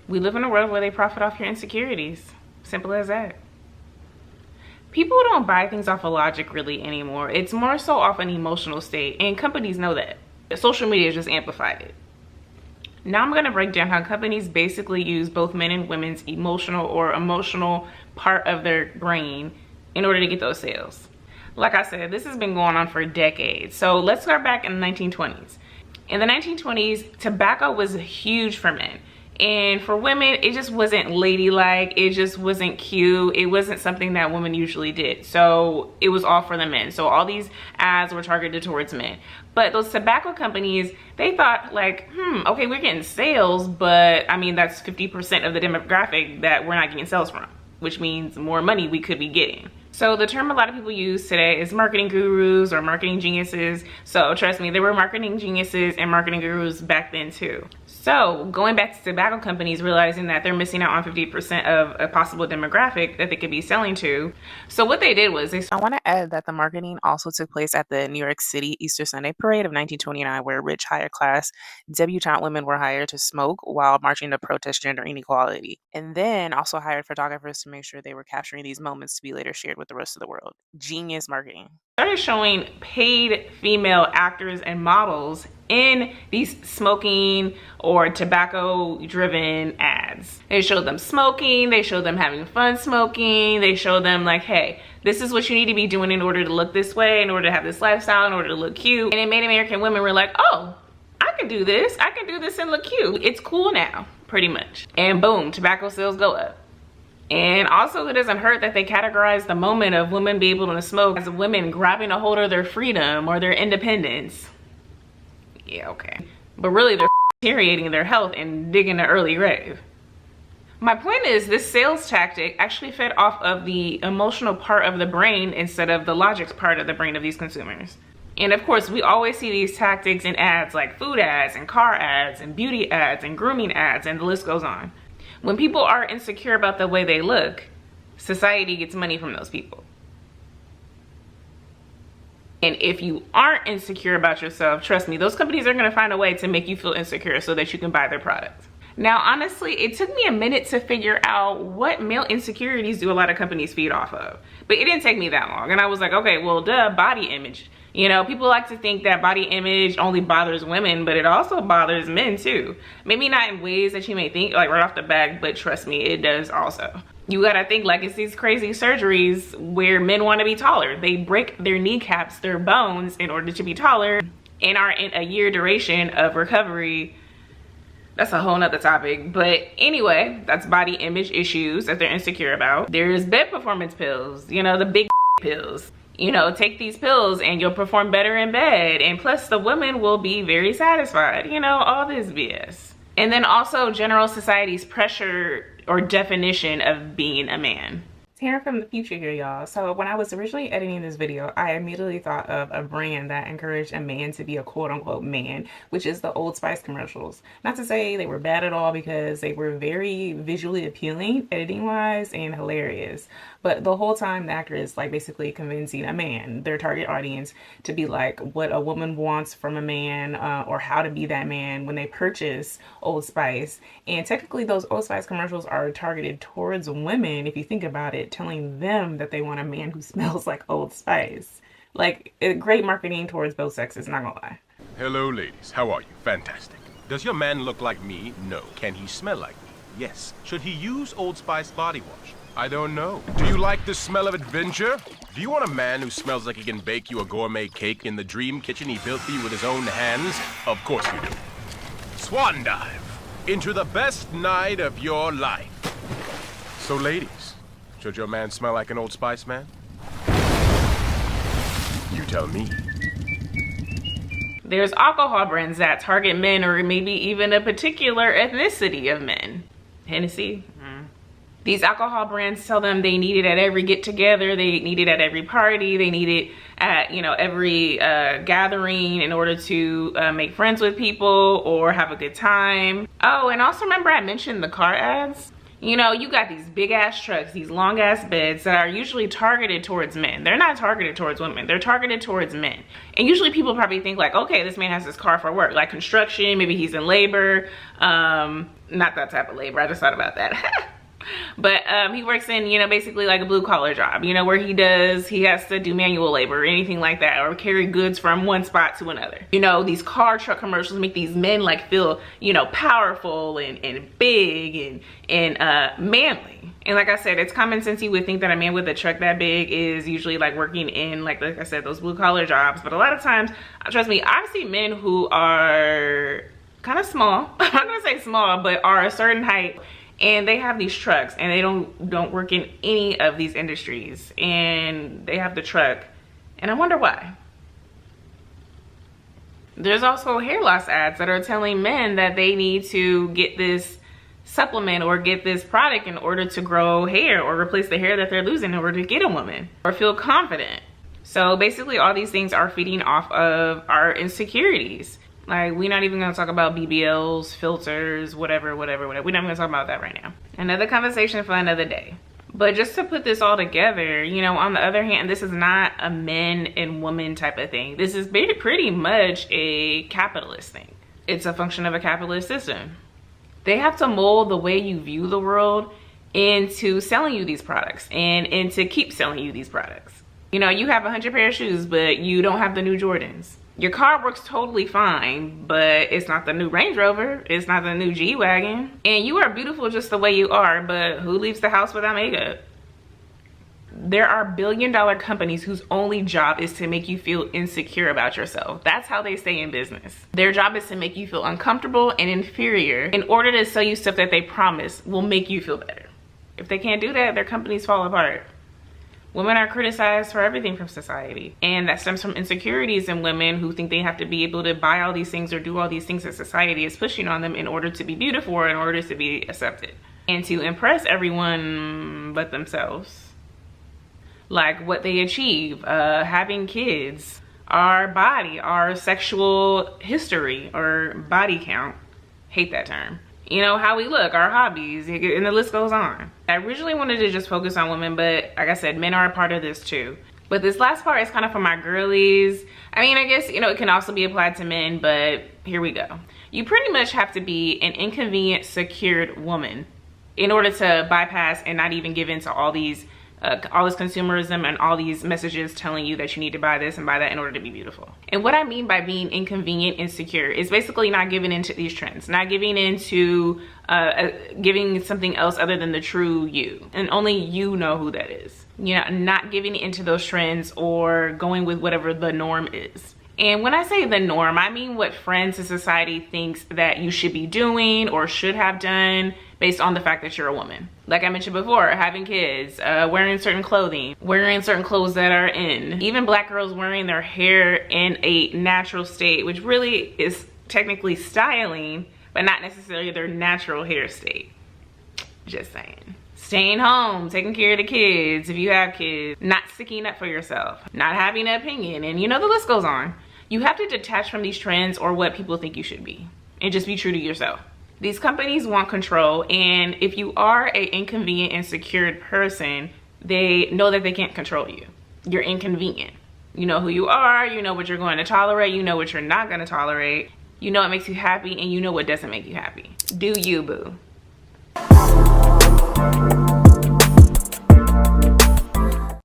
We live in a world where they profit off your insecurities. Simple as that. People don't buy things off of logic really anymore. It's more so off an emotional state, and companies know that. Social media just amplified it. Now I'm going to break down how companies basically use both men and women's emotional part of their brain in order to get those sales. Like I said, this has been going on for decades. So let's start back in the 1920s. In the 1920s, tobacco was huge for men. And for women, it just wasn't ladylike. It just wasn't cute. It wasn't something that women usually did. So it was all for the men. So all these ads were targeted towards men. But those tobacco companies, they thought like, okay, we're getting sales, but I mean, that's 50% of the demographic that we're not getting sales from, which means more money we could be getting. So the term a lot of people use today is marketing gurus or marketing geniuses. So trust me, there were marketing geniuses and marketing gurus back then too. So going back to tobacco companies realizing that they're missing out on 50% of a possible demographic that they could be selling to. So what they did was I want to add that the marketing also took place at the New York City Easter Sunday Parade of 1929, where rich higher class debutante women were hired to smoke while marching to protest gender inequality. And then also hired photographers to make sure they were capturing these moments to be later shared with the rest of the world. Genius marketing. Started showing paid female actors and models in these smoking or tobacco driven ads. They showed them smoking, they showed them having fun smoking, they showed them like, hey, this is what you need to be doing in order to look this way, in order to have this lifestyle, in order to look cute. And it made American women were like, oh, I can do this and look cute. It's cool now, pretty much. And boom, tobacco sales go up. And also it doesn't hurt that they categorize the moment of women being able to smoke as women grabbing a hold of their freedom or their independence. Yeah, okay. But really they're deteriorating their health and digging an early grave. My point is this sales tactic actually fed off of the emotional part of the brain instead of the logic part of the brain of these consumers. And of course, we always see these tactics in ads like food ads and car ads and beauty ads and grooming ads, and the list goes on. When people are insecure about the way they look, society gets money from those people. And if you aren't insecure about yourself, trust me, those companies are going to find a way to make you feel insecure so that you can buy their product. Now, honestly, it took me a minute to figure out what male insecurities do a lot of companies feed off of. But it didn't take me that long. And I was like, okay, well, duh, body image. You know, people like to think that body image only bothers women, but it also bothers men too. Maybe not in ways that you may think, like right off the bat, but trust me, it does also. You gotta think like it's these crazy surgeries where men want to be taller. They break their kneecaps, their bones in order to be taller, and are in a year duration of recovery. That's a whole nother topic. But anyway, that's body image issues that they're insecure about. There's bed performance pills, you know, the big pills. You know, take these pills and you'll perform better in bed. And plus the women will be very satisfied. You know, all this BS. And then also general society's pressure or definition of being a man. Taryn from the future here, y'all. So when I was originally editing this video, I immediately thought of a brand that encouraged a man to be a quote-unquote man, which is the Old Spice commercials. Not to say they were bad at all, because they were very visually appealing, editing-wise, and hilarious. But the whole time, the actor is like basically convincing a man, their target audience, to be like what a woman wants from a man, or how to be that man when they purchase Old Spice. And technically, those Old Spice commercials are targeted towards women, if you think about it, telling them that they want a man who smells like Old Spice. Like, great marketing towards both sexes, not gonna lie. Hello, ladies. How are you? Fantastic. Does your man look like me? No. Can he smell like me? Yes. Should he use Old Spice body wash? I don't know. Do you like the smell of adventure? Do you want a man who smells like he can bake you a gourmet cake in the dream kitchen he built for you with his own hands? Of course you do. Swan dive into the best night of your life. So, ladies, should your man smell like an Old Spice man? You tell me. There's alcohol brands that target men, or maybe even a particular ethnicity of men. Hennessy. These alcohol brands tell them they need it at every get-together, they need it at every party, they need it at, you know, every gathering in order to make friends with people or have a good time. Oh, and also remember I mentioned the car ads? You know, you got these big ass trucks, these long ass beds that are usually targeted towards men. They're not targeted towards women, they're targeted towards men. And usually people probably think like, okay, this man has this car for work, like construction, maybe he's in labor. Not that type of labor, I just thought about that. But he works in, you know, basically like a blue collar job, you know, where he has to do manual labor or anything like that, or carry goods from one spot to another. You know, these car truck commercials make these men like feel, you know, powerful and big and manly. And like I said, it's common sense you would think that a man with a truck that big is usually like working in, like I said, those blue collar jobs. But a lot of times, trust me, I've seen men who are kind of small. I'm not gonna say small, but are a certain height. And they have these trucks and they don't work in any of these industries, and they have the truck, and I wonder why. There's also hair loss ads that are telling men that they need to get this supplement or get this product in order to grow hair or replace the hair that they're losing in order to get a woman or feel confident. So basically all these things are feeding off of our insecurities. Like, we're not even gonna talk about BBLs, filters, whatever. We're not even gonna talk about that right now. Another conversation for another day. But just to put this all together, you know, on the other hand, this is not a men and woman type of thing. This is pretty much a capitalist thing. It's a function of a capitalist system. They have to mold the way you view the world into selling you these products and into keep selling you these products. You know, you have 100 pair of shoes, but you don't have the new Jordans. Your car works totally fine, but it's not the new Range Rover. It's not the new G-Wagon. And you are beautiful just the way you are, but who leaves the house without makeup? There are billion-dollar companies whose only job is to make you feel insecure about yourself. That's how they stay in business. Their job is to make you feel uncomfortable and inferior in order to sell you stuff that they promise will make you feel better. If they can't do that, their companies fall apart. Women are criticized for everything from society, and that stems from insecurities in women who think they have to be able to buy all these things or do all these things that society is pushing on them in order to be beautiful or in order to be accepted and to impress everyone but themselves. Like what they achieve, having kids, our body, our sexual history or body count. Hate that term. You know, how we look, our hobbies, and the list goes on. I originally wanted to just focus on women, but like I said, men are a part of this too. But this last part is kind of for my girlies. I mean, I guess, you know, it can also be applied to men, but here we go. You pretty much have to be an inconvenient, secured woman in order to bypass and not even give in to all this consumerism and all these messages telling you that you need to buy this and buy that in order to be beautiful. And what I mean by being inconvenient, insecure, is basically not giving into these trends, not giving into giving something else other than the true you, and only you know who that is. You know, not giving into those trends or going with whatever the norm is. And when I say the norm, I mean what friends and society thinks that you should be doing or should have done based on the fact that you're a woman. Like I mentioned before, having kids, wearing certain clothing, wearing certain clothes that are in. Even black girls wearing their hair in a natural state, which really is technically styling, but not necessarily their natural hair state. Just saying. Staying home, taking care of the kids if you have kids, not sticking up for yourself, not having an opinion, and you know, the list goes on. You have to detach from these trends or what people think you should be and just be true to yourself. These companies want control, and if you are an inconvenient, insecure person, they know that they can't control you. You're inconvenient. You know who you are, you know what you're going to tolerate, you know what you're not going to tolerate, you know what makes you happy, and you know what doesn't make you happy. Do you, boo.